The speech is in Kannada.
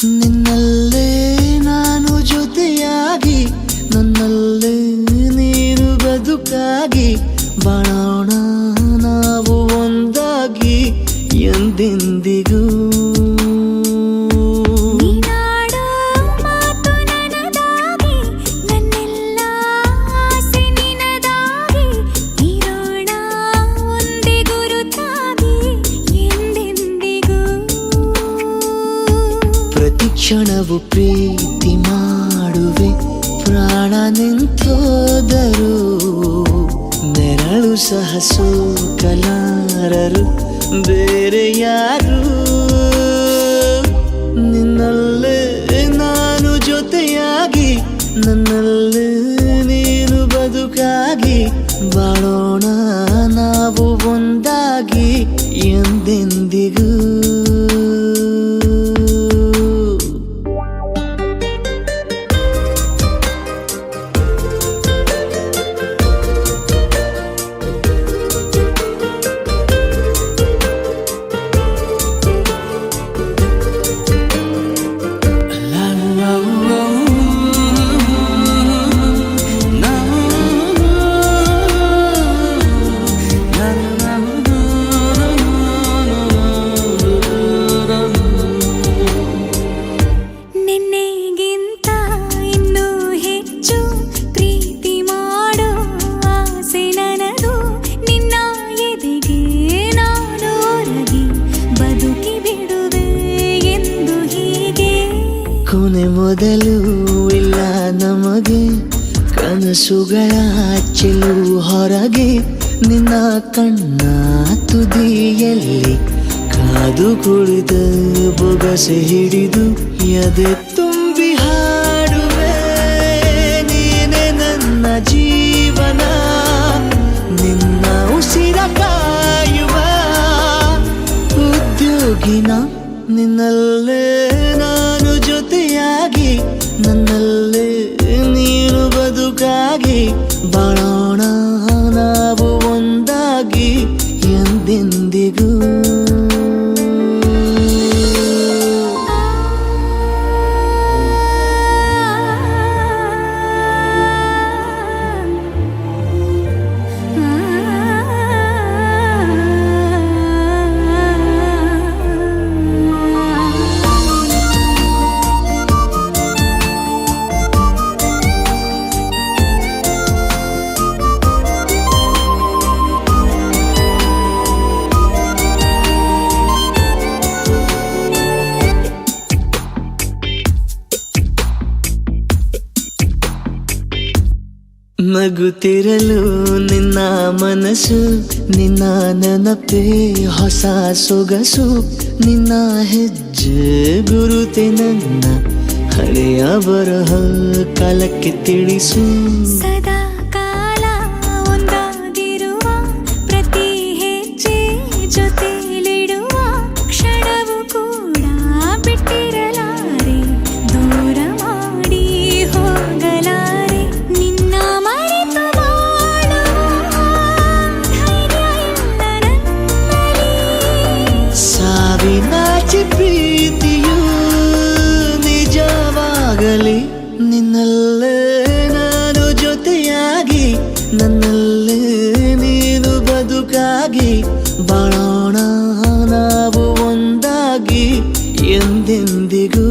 ನಿನ್ನಲ್ಲೇ ನಾನು ಜೊತೆಯಾಗಿ ನನ್ನಲ್ಲೇ ನೀನು ಬದುಕಾಗಿ ಬಾಳೋಣ ನಾವು ಒಂದಾಗಿ ಎಂದೆಂದಿಗೂ ಪ್ರತಿ ಕ್ಷಣವು ಪ್ರೀತಿ ಮಾಡುವೆ ಪ್ರಾಣ ನಿಂತೋದರು ನೆರಳು ಸಹ ಸೋಕಲಾರರು ಬೇರೆ ಯಾರು ನಿನ್ನಲ್ಲೇ ನಾನು ಜೊತೆಯಾಗಿ ನನ್ನಲ್ಲೇ ನೀನು ಬದುಕಾಗಿ ಬಾಳೋಣ ನಾವು ಒಂದಾಗಿ ಎಂದೆಂದಿಗೂ ಕೊನೆ ಮೊದಲು ಇಲ್ಲ ನಮಗೆ ಕನಸುಗಳ ಚೆಲು ಹೊರಗೆ ನಿನ್ನ ಕಣ್ಣ ತುದಿಯಲ್ಲಿ ಕಾದು ಕುಳಿತ ಬೊಗಸೆ ಹಿಡಿದು ಎದೆ ತುಂಬಿ ಹಾಡುವೆ ನೀನೆ ನನ್ನ ಜೀವನ ನಿನ್ನ ಉಸಿರ ಕಾಯುವ ಉದ್ಯೋಗಿನ ನಿನ್ನಲ್ಲೇ ನಾನು ಜೊತೆಯಾಗಿ ನನ್ನಲ್ಲೇ ನೀನು ಬದುಕಾಗಿ ಬಾಳೋಣ ನಾವು ಒಂದಾಗಿ ಎಂದೆಂದಿಗೂ ನಗುತ್ತಿರಲು ನಿನ್ನ ಮನಸ್ಸು ನಿನ್ನ ನೆನಪೇ ಹೊಸ ಸೊಗಸು ನಿನ್ನ ಹೆಜ್ಜೆ ಗುರುತೆ ನನ್ನ ಹಳೆಯ ಬರಹ ಕಾಲಕ್ಕೆ ತಿಳಿಸು ಸದಾ ಕಾಲ ಒಂದಾಗಿರುವ ಪ್ರತಿ ಹೆಜ್ಜೆ ಜೊತೆಲಿಡುವ ಕ್ಷಣವು ಕೂಡ ಬಿಟ್ಟಿರಲಾರೆ ದೂರ ಮಾಡಿ ಹೋಗಲಾರೆ ನಿನ್ನ ಮರೆತು ಬಾಳುವ ಧೈರ್ಯ ಇಲ್ಲ ನನ್ನಲ್ಲಿ ಸಾವಿನಾಚೆ ಪ್ರೀತಿಯು ನಿಜವಾಗಲಿ ನಿನ್ನಲ್ಲೇ ನಾನು ಜೊತೆಯಾಗಿ ನನ್ನಲ್ಲೇ ನೀನು ಬದುಕಾಗಿ ಬಾಳೋಣ ನಾವು ಒಂದಾಗಿ ಎಂದೆಂದಿಗೂ